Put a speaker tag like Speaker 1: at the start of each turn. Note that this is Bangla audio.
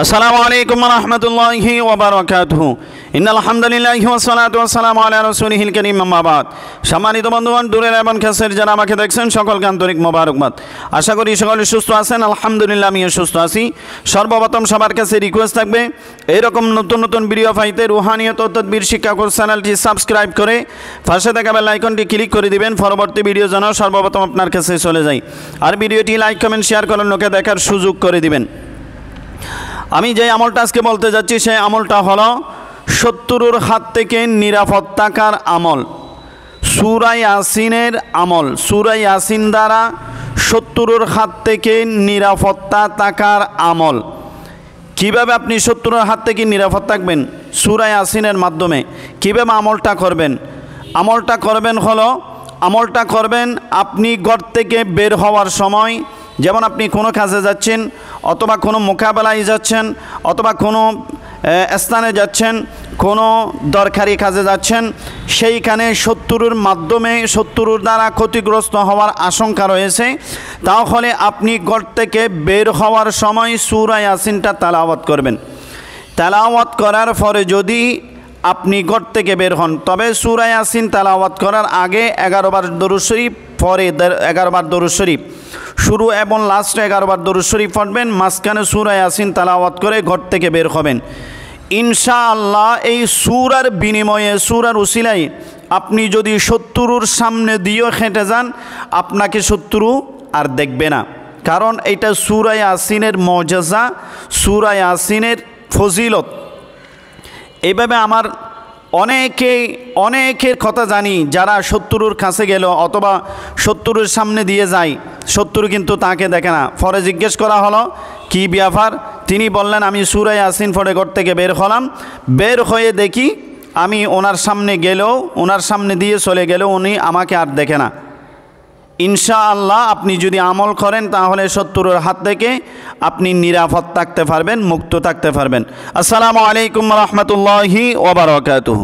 Speaker 1: আসসালামু আলাইকুম ওয়া রাহমাতুল্লাহি ওয়া বারাকাতুহু। ইন্নাল হামদুলিল্লাহি ওয়া সলাতু ওয়া সালামু আলা রাসূলিহিল কারীম, আম্মা বাদ। সম্মানিত বন্ধুগণ, দূরের এবং কাছের যারা আমাকে দেখছেন সকলকে আন্তরিক মোবারকবাদ। আশা করি সকলে সুস্থ আছেন। আলহামদুলিল্লাহ, আমিও সুস্থ আছি। সর্বপ্রথম সবার কাছে রিকোয়েস্ট থাকবে, এইরকম নতুন নতুন ভিডিও পাইতে রুহানিয়ত ও তাদবীর শিক্ষা কোর্স চ্যানেলটি সাবস্ক্রাইব করে পাশে থাকা বেল আইকনটি ক্লিক করে দিবেন, পরবর্তী ভিডিও যেন সর্বপ্রথম আপনার কাছে চলে যায়। আর ভিডিওটি লাইক কমেন্ট শেয়ার করে লোকে দেখার সুযোগ করে দিবেন। আমি যে আমলটা আজকে বলতে যাচ্ছি সেই আমলটা হলো শত্রুর হাত থেকে নিরাপদ থাকার আমল, সূরা ইয়াসিনের আমল। সূরা ইয়াসিন দ্বারা শত্রুর হাত থেকে নিরাপত্তা থাকার আমল। কিভাবে আপনি শত্রুর হাত থেকে নিরাপদ থাকবেন? সূরা ইয়াসিনের মাধ্যমে। কিভাবে আমলটা করবেন? আমলটা করবেন আপনি ঘর থেকে বের হওয়ার সময়, যেমন আপনি কোনো কাজে যাচ্ছেন অথবা কোনো মোকাবেলায় যাচ্ছেন অথবা কোনো স্থানে যাচ্ছেন, কোনো দরকারি কাজে যাচ্ছেন, সেইখানে শত্রুর দ্বারা ক্ষতিগ্রস্ত হওয়ার আশঙ্কা রয়েছে, তাহলে আপনি ঘর থেকে বের হওয়ার সময় সূরা ইয়াসিনটা তেলাওয়াত করবেন। তেলাওয়াত করার পরে যদি আপনি ঘর থেকে বের হন, তবে সূরা ইয়াসিন তেলাওয়াত করার আগে 11 বার দরুদ শরীফ, পরে 11 বার দরুদ শরীফ, শুরু এবং লাস্টে 11 বার দরুদ শরীফ পড়বেন, মাঝখানে সূরা ইয়াসিন তেলাওয়াত করে ঘর থেকে বের হবেন। ইনশাআল্লাহ এই সূরার বিনিময়ে, সূরার উসিলায় আপনি যদি শত্রুর সামনে দিয়েও হেঁটে যান, আপনাকে শত্রু আর দেখবে না। কারণ এটা সূরা ইয়াসিনের মুআজিজা, সূরা ইয়াসিনের ফজিলত। এইভাবে আমার অনেকের কথা জানি, যারা শত্রুর কাছে গেল অথবা শত্রুর সামনে দিয়ে যায়, শত্রু কিন্তু তাকে দেখে না। পরে জিজ্ঞেস করা হলো কি ব্যাপার, তিনি বললেন আমি সূরা ইয়াসিন পড়ে ঘর থেকে বের হলাম, বের হয়ে দেখি আমি ওনার সামনে দিয়ে চলে গেলেও উনি আমাকে আর দেখে না। ইনশাআল্লাহ আপনি যদি আমল করেন তাহলে শত্রুর হাত থেকে আপনি নিরাপদ থাকতে পারবেন, মুক্ত থাকতে পারবেন। আসসালামু আলাইকুম ওয়া রাহমাতুল্লাহি ওয়া বারাকাতুহু।